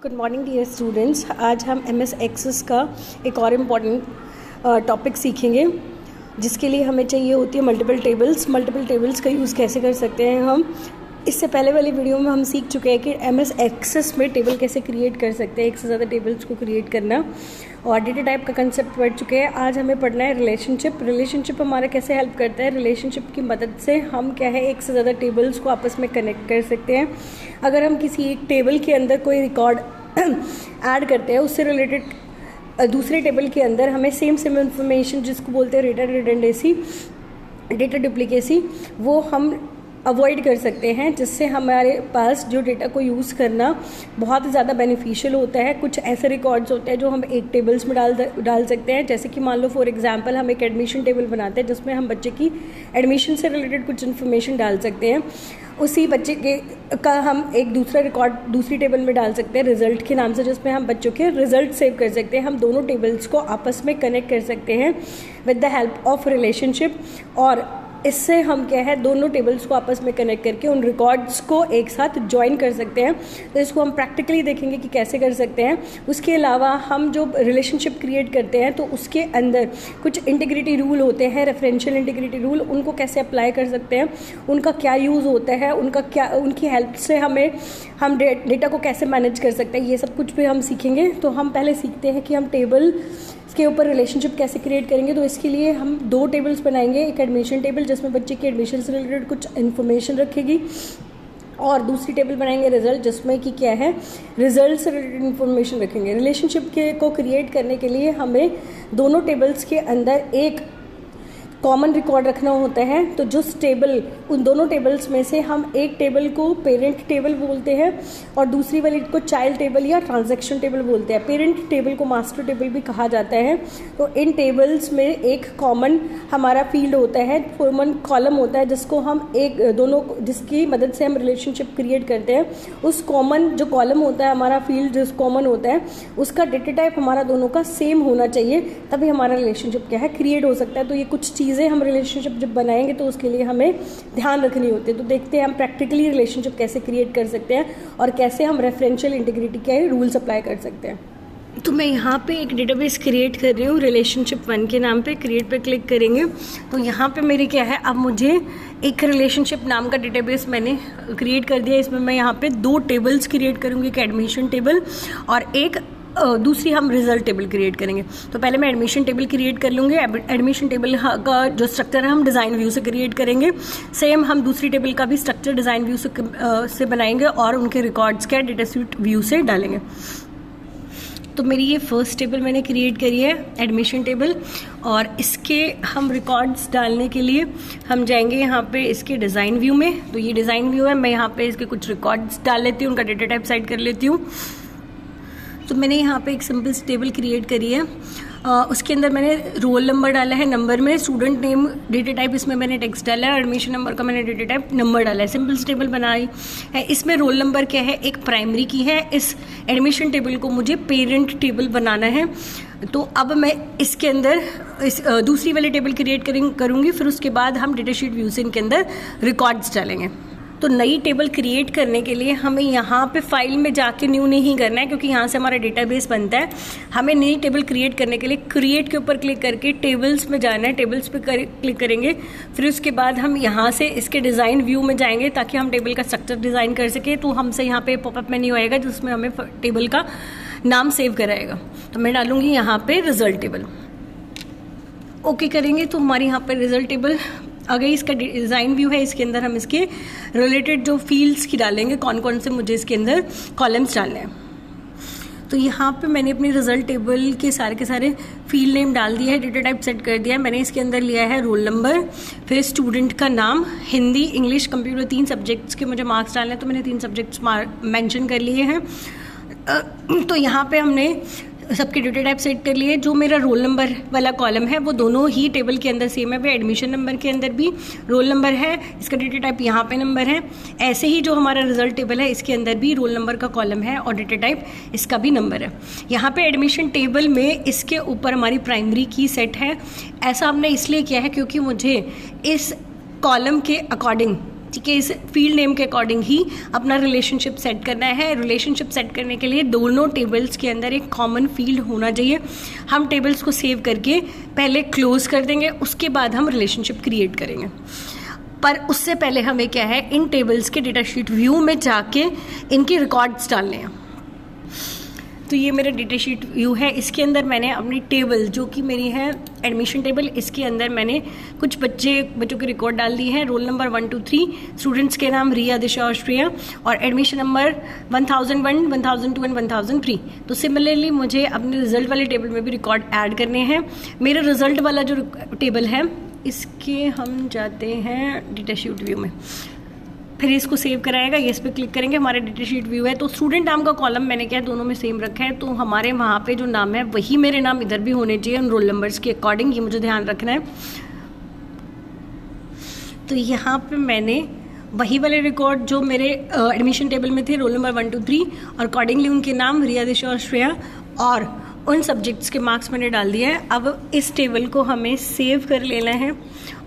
Good morning dear students. आज हम MS access का एक और इम्पॉर्टेंट टॉपिक सीखेंगे जिसके लिए हमें चाहिए होती है मल्टीपल टेबल्स का यूज़ कैसे कर सकते हैं हम। इससे पहले वाली वीडियो में हम सीख चुके हैं कि MS एक्सेस में टेबल कैसे क्रिएट कर सकते हैं, एक से ज़्यादा टेबल्स को क्रिएट करना, और डेटा टाइप का कंसेप्ट पढ़ चुके हैं। आज हमें पढ़ना है रिलेशनशिप हमारा कैसे हेल्प करता है। रिलेशनशिप की मदद से हम क्या है एक से ज़्यादा टेबल्स को आपस में कनेक्ट कर सकते हैं। अगर हम किसी एक टेबल के अंदर कोई रिकॉर्ड ऐड करते हैं, उससे रिलेटेड दूसरे टेबल के अंदर हमें सेम इन्फॉर्मेशन, जिसको बोलते हैं डेटा डुप्लीकेसी, वो हम अवॉइड कर सकते हैं, जिससे हमारे पास जो डेटा को यूज़ करना बहुत ज़्यादा बेनिफिशियल होता है। कुछ ऐसे रिकॉर्ड्स होते हैं जो हम एक टेबल्स में डाल सकते हैं। जैसे कि मान लो फॉर एग्जांपल हम एक एडमिशन टेबल बनाते हैं जिसमें हम बच्चे की एडमिशन से रिलेटेड कुछ इन्फॉर्मेशन डाल सकते हैं। उसी बच्चे का हम एक दूसरा रिकॉर्ड दूसरी टेबल में डाल सकते हैं रिजल्ट के नाम से, जिसमें हम बच्चों के रिजल्ट सेव कर सकते हैं। हम दोनों टेबल्स को आपस में कनेक्ट कर सकते हैं with the help of relationship, और इससे हम क्या है दोनों टेबल्स को आपस में कनेक्ट करके उन रिकॉर्ड्स को एक साथ ज्वाइन कर सकते हैं। तो इसको हम प्रैक्टिकली देखेंगे कि कैसे कर सकते हैं। उसके अलावा हम जो रिलेशनशिप क्रिएट करते हैं तो उसके अंदर कुछ इंटीग्रिटी रूल होते हैं, रेफरेंशियल इंटीग्रिटी रूल, उनको कैसे अप्लाई कर सकते हैं, उनका क्या यूज़ होता है, उनकी हेल्प से हम डेटा को कैसे मैनेज कर सकते हैं, ये सब कुछ भी हम सीखेंगे। तो हम पहले सीखते हैं कि हम टेबल के ऊपर रिलेशनशिप कैसे क्रिएट करेंगे। तो इसके लिए हम दो टेबल्स बनाएंगे, एक एडमिशन टेबल जिसमें बच्चे की एडमिशन से रिलेटेड कुछ इन्फॉर्मेशन रखेगी, और दूसरी टेबल बनाएंगे रिजल्ट, जिसमें कि क्या है रिजल्ट से रिलेटेड इन्फॉर्मेशन रखेंगे। रिलेशनशिप को क्रिएट करने के लिए हमें दोनों टेबल्स के अंदर एक कॉमन रिकॉर्ड रखना होता है। तो जो उन दोनों टेबल्स में से हम एक टेबल को पेरेंट टेबल बोलते हैं और दूसरी वाली को चाइल्ड टेबल या ट्रांजैक्शन टेबल बोलते हैं। पेरेंट टेबल को मास्टर टेबल भी कहा जाता है। तो इन टेबल्स में एक कॉमन हमारा फील्ड होता है, कॉमन कॉलम होता है, जिसको हम जिसकी मदद से हम रिलेशनशिप क्रिएट करते हैं। उस कॉमन जो कॉलम होता है, हमारा फील्ड जो कॉमन होता है, उसका डेटा टाइप हमारा दोनों का सेम होना चाहिए, तभी हमारा रिलेशनशिप क्या है क्रिएट हो सकता है। तो ये कुछ चीज़ें हम रिलेशनशिप जब बनाएंगे तो उसके लिए हमें ध्यान रखनी होती है। तो देखते हैं हम प्रैक्टिकली रिलेशनशिप कैसे क्रिएट कर सकते हैं और कैसे हम रेफरेंशियल इंटीग्रिटी के रूल्स अप्लाई कर सकते हैं। तो मैं यहाँ पे एक डेटाबेस क्रिएट कर रही हूँ रिलेशनशिप 1 के नाम पे। क्रिएट पे क्लिक करेंगे तो यहाँ पे मेरे क्या है, अब मुझे एक रिलेशनशिप नाम का डेटाबेस मैंने क्रिएट कर दिया। इसमें मैं यहाँ पे दो टेबल्स क्रिएट करूँगी, एक एडमिशन टेबल और एक दूसरी हम रिजल्ट टेबल क्रिएट करेंगे। तो पहले मैं एडमिशन टेबल क्रिएट कर लूँगी। एडमिशन टेबल का जो स्ट्रक्चर है हम डिज़ाइन व्यू से क्रिएट करेंगे। सेम हम दूसरी टेबल का भी स्ट्रक्चर डिज़ाइन व्यू से बनाएंगे और उनके रिकॉर्ड्स क्या डेटा शीट व्यू से डालेंगे। तो मेरी ये फर्स्ट टेबल मैंने क्रिएट करी है एडमिशन टेबल, और इसके हम रिकॉर्ड्स डालने के लिए हम जाएंगे यहाँ पे इसके डिज़ाइन व्यू में। तो ये डिज़ाइन व्यू है, मैं यहाँ पे इसके कुछ रिकॉर्ड्स डाल लेती हूँ, उनका डेटा टाइप सेट कर लेती हूँ। तो मैंने यहाँ पे एक सिंपल सी टेबल क्रिएट करी है। उसके अंदर मैंने रोल नंबर डाला है, नंबर में स्टूडेंट नेम डेटा टाइप इसमें मैंने टेक्स्ट डाला है, एडमिशन नंबर का मैंने डेटा टाइप नंबर डाला है। सिंपल सी टेबल बनाई है। इसमें रोल नंबर क्या है, एक प्राइमरी की है। इस एडमिशन टेबल को मुझे पेरेंट टेबल बनाना है। तो अब मैं इसके अंदर दूसरी वाली टेबल क्रिएट करूँगी, फिर उसके बाद हम डेटा शीट व्यू से इनके अंदर रिकॉर्ड्स डालेंगे। तो नई टेबल क्रिएट करने के लिए हमें यहाँ पे फाइल में जाके न्यू नहीं करना है, क्योंकि यहाँ से हमारा डेटाबेस बनता है। हमें नई टेबल क्रिएट करने के लिए क्रिएट के ऊपर क्लिक करके टेबल्स में जाना है। टेबल्स पे क्लिक करेंगे, फिर उसके बाद हम यहाँ से इसके डिज़ाइन व्यू में जाएंगे ताकि हम टेबल का स्ट्रक्चर डिज़ाइन कर सके। तो हमसे यहाँ पे पॉपअप मेन्यू आएगा जिसमें हमें टेबल का नाम सेव कराएगा। तो मैं डालूँगी यहाँ पे रिजल्ट टेबल। ओके करेंगे तो हमारी यहाँ पर रिजल्ट टेबल आ गई। इसका डिज़ाइन व्यू है, इसके अंदर हम इसके रिलेटेड जो फील्ड्स की डालेंगे, कौन कौन से मुझे इसके अंदर कॉलम्स डालने हैं। तो यहाँ पे मैंने अपनी रिजल्ट टेबल के सारे फील्ड नेम डाल दिया है, डेटा टाइप सेट कर दिया है। मैंने इसके अंदर लिया है रोल नंबर, फिर स्टूडेंट का नाम, हिंदी, इंग्लिश, कंप्यूटर, 3 सब्जेक्ट्स के मुझे मार्क्स डालने हैं, तो मैंने 3 सब्जेक्ट्स मेंशन कर लिए हैं। तो यहाँ पे हमने सबके डेटा टाइप सेट कर लिए। जो मेरा रोल नंबर वाला कॉलम है वो दोनों ही टेबल के अंदर सेम है। वे एडमिशन नंबर के अंदर भी रोल नंबर है, इसका डेटा टाइप यहाँ पे नंबर है। ऐसे ही जो हमारा रिजल्ट टेबल है इसके अंदर भी रोल नंबर का कॉलम है और डेटा टाइप इसका भी नंबर है। यहाँ पे एडमिशन टेबल में इसके ऊपर हमारी प्राइमरी की सेट है। ऐसा हमने इसलिए किया है क्योंकि मुझे इस कॉलम के अकॉर्डिंग ठीक है, इस फील्ड नेम के अकॉर्डिंग ही अपना रिलेशनशिप सेट करना है। रिलेशनशिप सेट करने के लिए दोनों टेबल्स के अंदर एक कॉमन फील्ड होना चाहिए। हम टेबल्स को सेव करके पहले क्लोज कर देंगे, उसके बाद हम रिलेशनशिप क्रिएट करेंगे। पर उससे पहले हमें क्या है, इन टेबल्स के डेटाशीट व्यू में जाके इनके रिकॉर्ड्स डालने हैं। तो ये मेरा डेटाशीट व्यू है, इसके अंदर मैंने अपनी टेबल जो कि मेरी है एडमिशन टेबल, इसके अंदर मैंने कुछ बच्चों के रिकॉर्ड डाल दिए हैं। रोल नंबर 1 2 3, स्टूडेंट्स के नाम रिया, दिशा और श्रेया, और एडमिशन नंबर 1001, 1002 एंड 1003। तो सिमिलरली मुझे अपने रिजल्ट वाले टेबल में भी रिकॉर्ड ऐड करने हैं। मेरे रिजल्ट वाला जो टेबल है इसके हम जाते हैं डेटाशीट व्यू में, फिर इसको सेव कराएगा, इस पर क्लिक करेंगे, हमारा डेटाशीट व्यू है। तो स्टूडेंट नाम का कॉलम मैंने क्या दोनों में सेम रखा है, तो हमारे वहाँ पे जो नाम है वही मेरे नाम इधर भी होने चाहिए उन रोल नंबर्स के अकॉर्डिंग, ये मुझे ध्यान रखना है। तो यहाँ पे मैंने वही वाले रिकॉर्ड जो मेरे एडमिशन टेबल में थे, रोल नंबर 1 2 3, और अकॉर्डिंगली उनके नाम रिया, दिशा और श्रेया, और उन सब्जेक्ट्स के मार्क्स मैंने डाल दिया है। अब इस टेबल को हमें सेव कर लेना है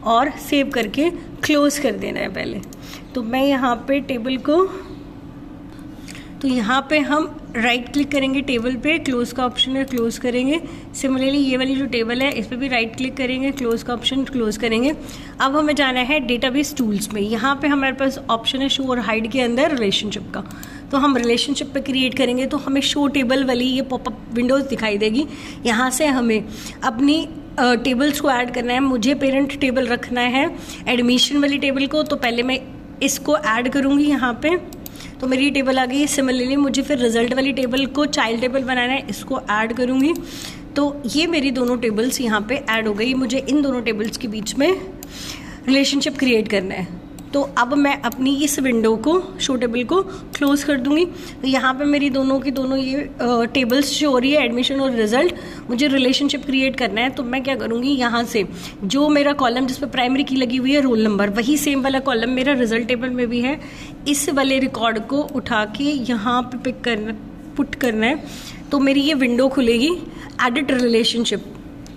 और सेव करके क्लोज कर देना है पहले। तो मैं यहाँ पे टेबल को, तो यहाँ पे हम राइट क्लिक करेंगे टेबल पे, क्लोज का ऑप्शन है, क्लोज करेंगे। सिमिलरली ये वाली जो टेबल है इस पर भी राइट क्लिक करेंगे, क्लोज का ऑप्शन, क्लोज करेंगे। अब हमें जाना है डेटाबेस टूल्स में। यहाँ पे हमारे पास ऑप्शन है शो और हाइड के अंदर रिलेशनशिप का, तो हम रिलेशनशिप पे क्रिएट करेंगे तो हमें शो टेबल वाली ये पॉपअप विंडोज़ दिखाई देगी। यहाँ से हमें अपनी टेबल्स को ऐड करना है। मुझे पेरेंट टेबल रखना है एडमिशन वाली टेबल को, तो पहले मैं इसको ऐड करूँगी यहाँ पे, तो मेरी टेबल आ गई। सिमिलरली मुझे फिर रिजल्ट वाली टेबल को चाइल्ड टेबल बनाना है, इसको ऐड करूँगी। तो ये मेरी दोनों टेबल्स यहाँ पे ऐड हो गई। मुझे इन दोनों टेबल्स के बीच में रिलेशनशिप क्रिएट करना है। तो अब मैं अपनी इस विंडो को, शो टेबल को क्लोज कर दूंगी। तो यहाँ पे मेरी दोनों की दोनों ये टेबल्स जो हो रही है एडमिशन और रिजल्ट, मुझे रिलेशनशिप क्रिएट करना है। तो मैं क्या करूँगी, यहाँ से जो मेरा कॉलम जिस पर प्राइमरी की लगी हुई है रोल नंबर, वही सेम वाला कॉलम मेरा रिजल्ट टेबल में भी है। इस वाले रिकॉर्ड को उठा के यहाँ पे पुट करना है। तो मेरी ये विंडो खुलेगी, एडिट रिलेशनशिप।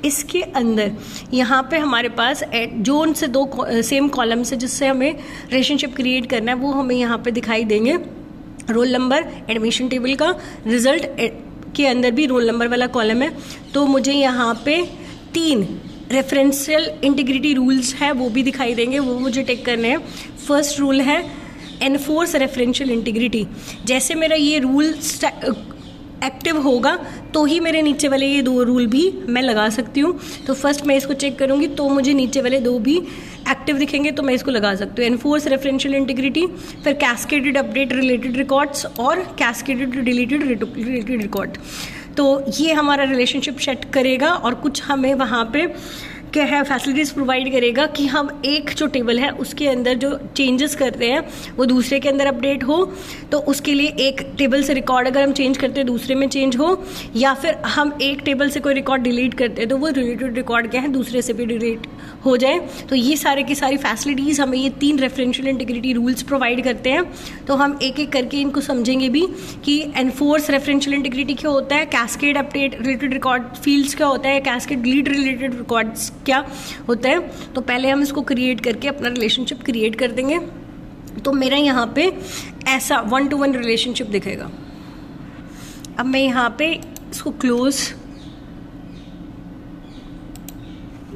इसके अंदर यहाँ पे हमारे पास जो उनसे दो सेम कॉलम से जिससे हमें रिलेशनशिप क्रिएट करना है वो हमें यहाँ पे दिखाई देंगे। रोल नंबर एडमिशन टेबल का, रिजल्ट के अंदर भी रोल नंबर वाला कॉलम है। तो मुझे यहाँ पे 3 रेफरेंशियल इंटीग्रिटी रूल्स है वो भी दिखाई देंगे, वो मुझे टिक करने हैं। फर्स्ट रूल है एनफोर्स रेफरेंशियल इंटीग्रिटी। जैसे मेरा ये रूल एक्टिव होगा तो ही मेरे नीचे वाले ये 2 रूल भी मैं लगा सकती हूँ। तो फर्स्ट मैं इसको चेक करूँगी तो मुझे नीचे वाले 2 भी एक्टिव दिखेंगे, तो मैं इसको लगा सकती हूँ। एनफोर्स रेफरेंशियल इंटीग्रिटी, फिर कैस्केडेड अपडेट रिलेटेड रिकॉर्ड्स और कैस्केडेड डिलीटेड रिलेटेड रिकॉर्ड। तो ये हमारा रिलेशनशिप सेट करेगा और कुछ हमें वहाँ पे क्या है फैसिलिटीज़ प्रोवाइड करेगा कि हम एक जो टेबल है उसके अंदर जो चेंजेस करते हैं वो दूसरे के अंदर अपडेट हो। तो उसके लिए एक टेबल से रिकॉर्ड अगर हम चेंज करते हैं दूसरे में चेंज हो, या फिर हम एक टेबल से कोई रिकॉर्ड डिलीट करते हैं तो वो रिलेटेड रिकॉर्ड क्या है दूसरे से भी डिलीट हो जाए। तो ये सारे की सारी फैसिलिटीज़ हमें ये 3 रेफरेंशियल इंटीग्रिटी रूल्स प्रोवाइड करते हैं। तो हम एक एक करके इनको समझेंगे भी कि एनफोर्स रेफरेंशियल इंटीग्रिटी क्या होता है, cascade update related record fields क्या होता है, कैस्केड डिलीट रिलेटेड रिकॉर्ड्स क्या होता है। तो पहले हम इसको क्रिएट करके अपना रिलेशनशिप क्रिएट कर देंगे। तो मेरा यहाँ पे ऐसा 1-to-1 रिलेशनशिप दिखेगा। अब मैं यहाँ पे इसको क्लोज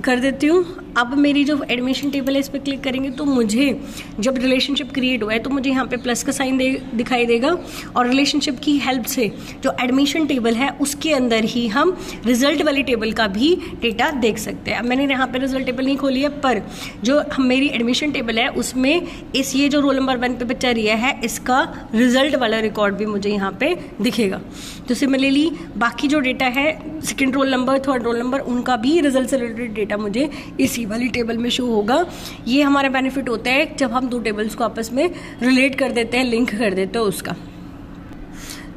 कर देती हूँ। अब मेरी जो एडमिशन टेबल है इस पर क्लिक करेंगे तो मुझे जब रिलेशनशिप क्रिएट हुआ है तो मुझे यहाँ पे प्लस का साइन दिखाई देगा, और रिलेशनशिप की हेल्प से जो एडमिशन टेबल है उसके अंदर ही हम रिजल्ट वाली टेबल का भी डेटा देख सकते हैं। अब मैंने यहाँ पे रिजल्ट टेबल नहीं खोली है, पर जो मेरी एडमिशन टेबल है उसमें ये जो रोल नंबर 1 पे बच्चा रिया है इसका रिजल्ट वाला रिकॉर्ड भी मुझे यहाँ पे दिखेगा। तो सिमिलरली बाकी जो डेटा है second roll number, third roll number, उनका भी रिजल्ट से रिलेटेड डेटा मुझे इसी वाली टेबल में शो होगा। ये हमारा बेनिफिट होता है जब हम 2 टेबल्स को आपस में रिलेट कर देते हैं, लिंक कर देते हैं उसका।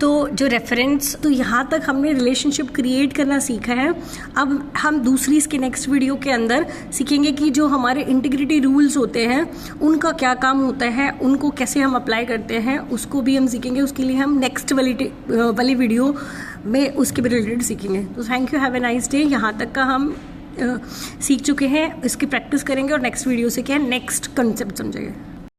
तो जो रेफरेंस, तो यहाँ तक हमने रिलेशनशिप क्रिएट करना सीखा है। अब हम दूसरी इसके नेक्स्ट वीडियो के अंदर सीखेंगे कि जो हमारे इंटीग्रिटी रूल्स होते हैं उनका क्या काम होता है, उनको कैसे हम अप्लाई करते हैं, उसको भी हम सीखेंगे। उसके लिए हम नेक्स्ट वाली वीडियो में उसके भी रिलेटेड सीखेंगे। तो thank you, have a nice day. यहाँ तक का हम सीख चुके हैं, इसकी प्रैक्टिस करेंगे और नेक्स्ट वीडियो से क्या है नेक्स्ट कंसेप्ट समझेंगे।